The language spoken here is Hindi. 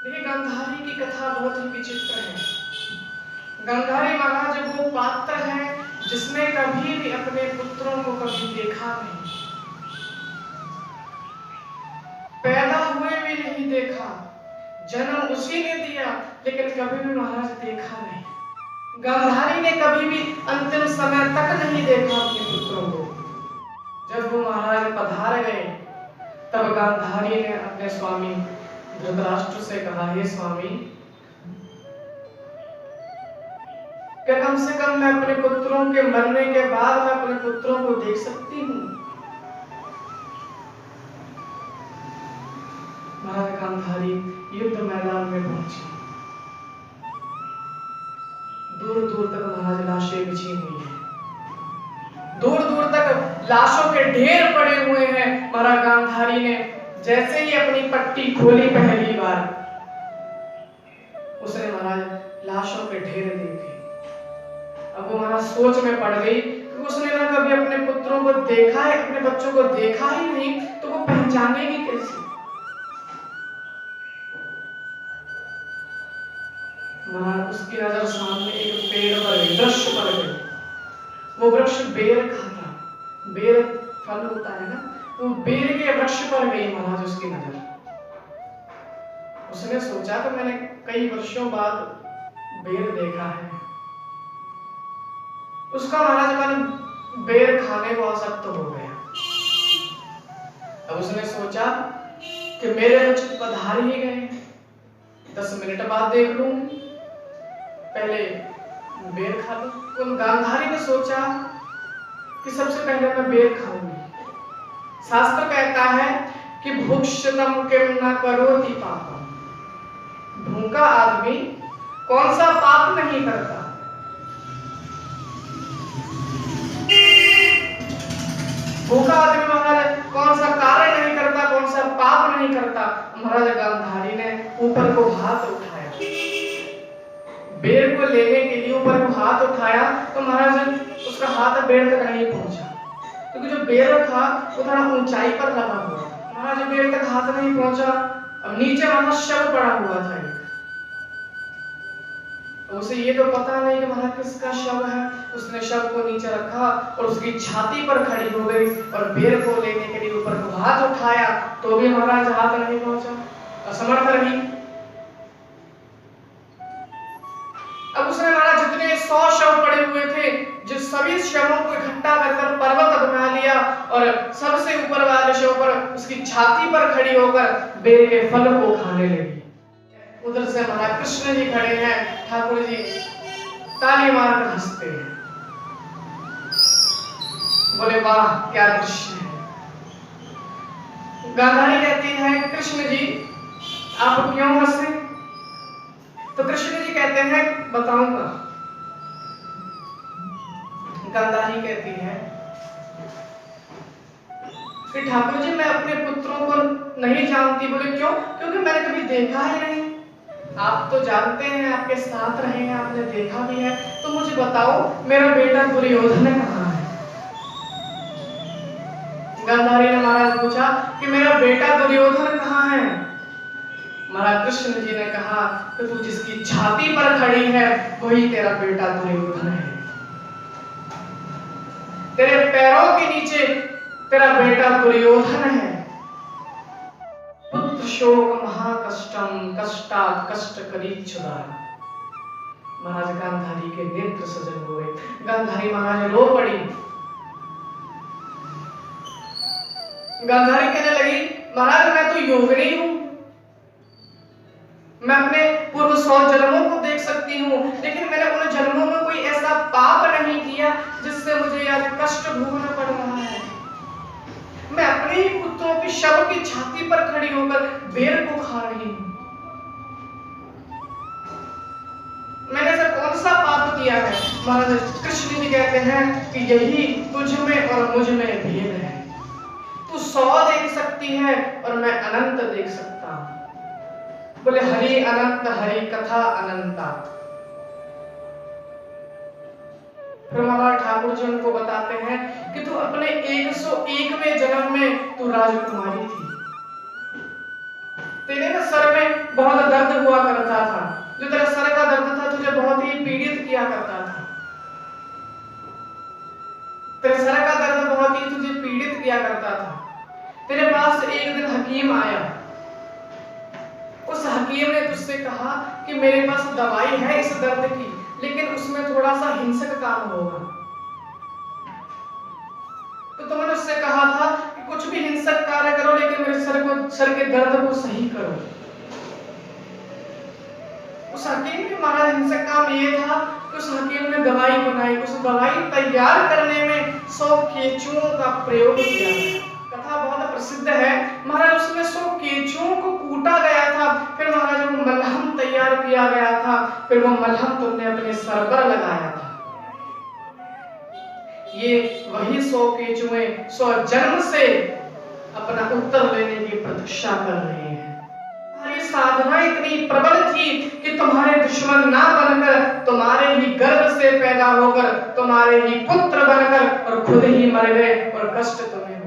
देखिए, गांधारी की कथा बहुत ही विचित्र है। गांधारी महाराज वो पात्र है जिसने कभी भी अपने पुत्रों को कभी देखा नहीं, पैदा हुए भी नहीं देखा, जन्म उसी ने दिया, लेकिन कभी भी महाराज देखा नहीं। गांधारी ने कभी भी अंतिम समय तक नहीं देखा अपने पुत्रों को। जब वो महाराज पधार गए तब गांधारी ने अपने स्वामी धृतराष्ट्र से कहा, हे स्वामी, क्या कम से कम मैं अपने पुत्रों के मरने के बाद मैं अपने पुत्रों को देख सकती हूँ? महाराज गांधारी युद्ध मैदान में पहुंची। दूर दूर तक महाराज लाशें बिछी हुई हैं, दूर दूर तक लाशों के ढेर पड़े हुए हैं। महाराज गांधारी ने जैसे ही अपनी पट्टी खोली पहली बार, उसने महाराज लाशों के ढेर देखे। अब वो महाराज सोच में पड़ गई कि उसने ना कभी अपने पुत्रों को देखा है, अपने बच्चों को देखा ही नहीं, तो वो पहचानेगी कैसे? महाराज उसकी नजर सामने एक पेड़ पर गई, वृक्ष पर गई। वो वृक्ष बेर का था, बेर फल होता है ना, तो बेर के वृक्ष पर गई महाराज उसकी नजर। उसने सोचा कि मैंने कई वर्षों बाद बेर देखा है। उसका महाराज मन बेर खाने को आसक्त हो गया। अब उसने सोचा कि मेरे उचित पधार ही गए, 10 मिनट बाद देख लूंगी, पहले बेर खा लूं। उन गांधारी ने सोचा कि सबसे पहले मैं बेर खाऊंगी। शास्त्र कहता है कि भुक्षतम किम न करोति पापम। भूखा आदमी कौन सा पाप नहीं करता? भूखा आदमी महाराज कौन सा कार्य नहीं करता, कौन सा पाप नहीं करता? महाराज गांधारी ने ऊपर को हाथ उठाया, बेर को लेने के लिए ऊपर को हाथ उठाया, तो महाराज उसका हाथ बेर तक नहीं पहुंचा, क्योंकि जो बेर था वो थोड़ा ऊंचाई पर लगा हुआ था। महाराज बेर तक हाथ नहीं पहुंचा। अब नीचे महाराज शव पड़ा हुआ था एक, तो उसे ये तो पता नहीं कि महाराज किसका शव है। उसने शव को नीचे रखा और उसकी छाती पर खड़ी हो गई और बेर को लेने के लिए ऊपर को हाथ उठाया, तो भी महाराज हाथ नहीं पहुंचा, असमर्थ रही। अब उसने महाराज जितने 100 शव पड़े हुए थे, जिस सभी शवों को इकट्ठा कर पर्वत बना लिया और सबसे ऊपर वाले शव पर उसकी छाती पर खड़ी होकर बेर के फल को खाने लगी। उधर से महाराज कृष्ण जी खड़े हैं, ठाकुर जी ताली मारकर हंसते हैं, बोले वाह क्या दृश्य है। गांधारी कहती है, कृष्ण जी आप क्यों हंसे? तो कृष्ण जी कहते हैं बताऊंगा। गांधारी कहती है कि ठाकुर जी मैं अपने पुत्रों को नहीं जानती। बोले क्यों? क्योंकि मैंने कभी देखा ही नहीं। आप तो जानते हैं, आपके साथ रहे हैं, आपने देखा भी है, तो मुझे बताओ मेरा बेटा दुर्योधन कहाँ है? गांधारी ने महाराज पूछा कि मेरा बेटा दुर्योधन कहाँ है? महाराज कृष्ण जी ने कहा कि तू जिसकी छाती पर खड़ी है वही तेरा बेटा दुर्योधन है। तेरे पैरों के नीचे तेरा बेटा दुर्योधन है। पुत्र शोक महाकष्टम कष्टात् कष्ट करीक्षुदा। महाराज गांधारी के नेत्र सजल हो गए। गांधारी महाराज रो पड़ी। गांधारी कहने लगी, महाराज मैं तो योगिनी हूं, मैं अपने पूर्व 100 जन्मों को देख सकती हूँ, लेकिन मैंने उन जन्मों में कोई ऐसा पाप नहीं किया जिससे मुझे यह कष्ट भोगना पड़ रहा है। मैं अपने ही पुत्रों की शव की छाती पर खड़ी होकर बेर को खा रही हूँ। मैंने ऐसा कौन सा पाप किया है? महाराज कृष्ण जी कहते हैं कि यही तुझ में और मुझ में भेद है। तू 100 देख सकती है और मैं अनंत देख सकता हूँ। बोले हरि अनंत हरि कथा अनंता। फिर महाराज ठाकुर जी उनको बताते हैं कि तू अपने 101वें जन्म में तू राजकुमारी थी, तेरे ना सर में बहुत दर्द दर्द हुआ करता था, जो तेरा सर का दर्द था, तुझे बहुत ही पीड़ित किया करता था। तेरे सर का दर्द बहुत ही तुझे पीड़ित किया करता था। तेरे पास एक दिन हकीम आया। उस हकीम ने तुझसे कहा कि मेरे पास दवाई है इस दर्द की, लेकिन उसमें थोड़ा सा हिंसक काम होगा। तो तुमने उससे कहा था कि कुछ भी हिंसक कार्य करो, लेकिन मेरे सर के दर्द को सही करो। उस हकीम के महाराज हिंसक काम ये था कि उस हकीम ने दवाई बनाई। उस दवाई तैयार करने में 100 केंचुओं का प्रयोग किया गया। कथा बहुत प्रसिद्ध है। महाराज उसमें 100 केंचुओं को कूटा गया था, फिर महाराज वो मलहम तैयार किया गया था, फिर वो मलहम तुमने अपने सर पर लगाया था। ये वही 100 केंचुए 100 जन्म से अपना उत्तर लेने की प्रतीक्षा कर रहे हैं। तुम्हारी साधना इतनी प्रबल थी कि तुम्हारे दुश्मन ना बनकर, तुम्हारे ही गर्भ से पैदा होकर, तुम्हारे ही पुत्र बनकर और खुद ही मर गए और कष्ट तुम्हें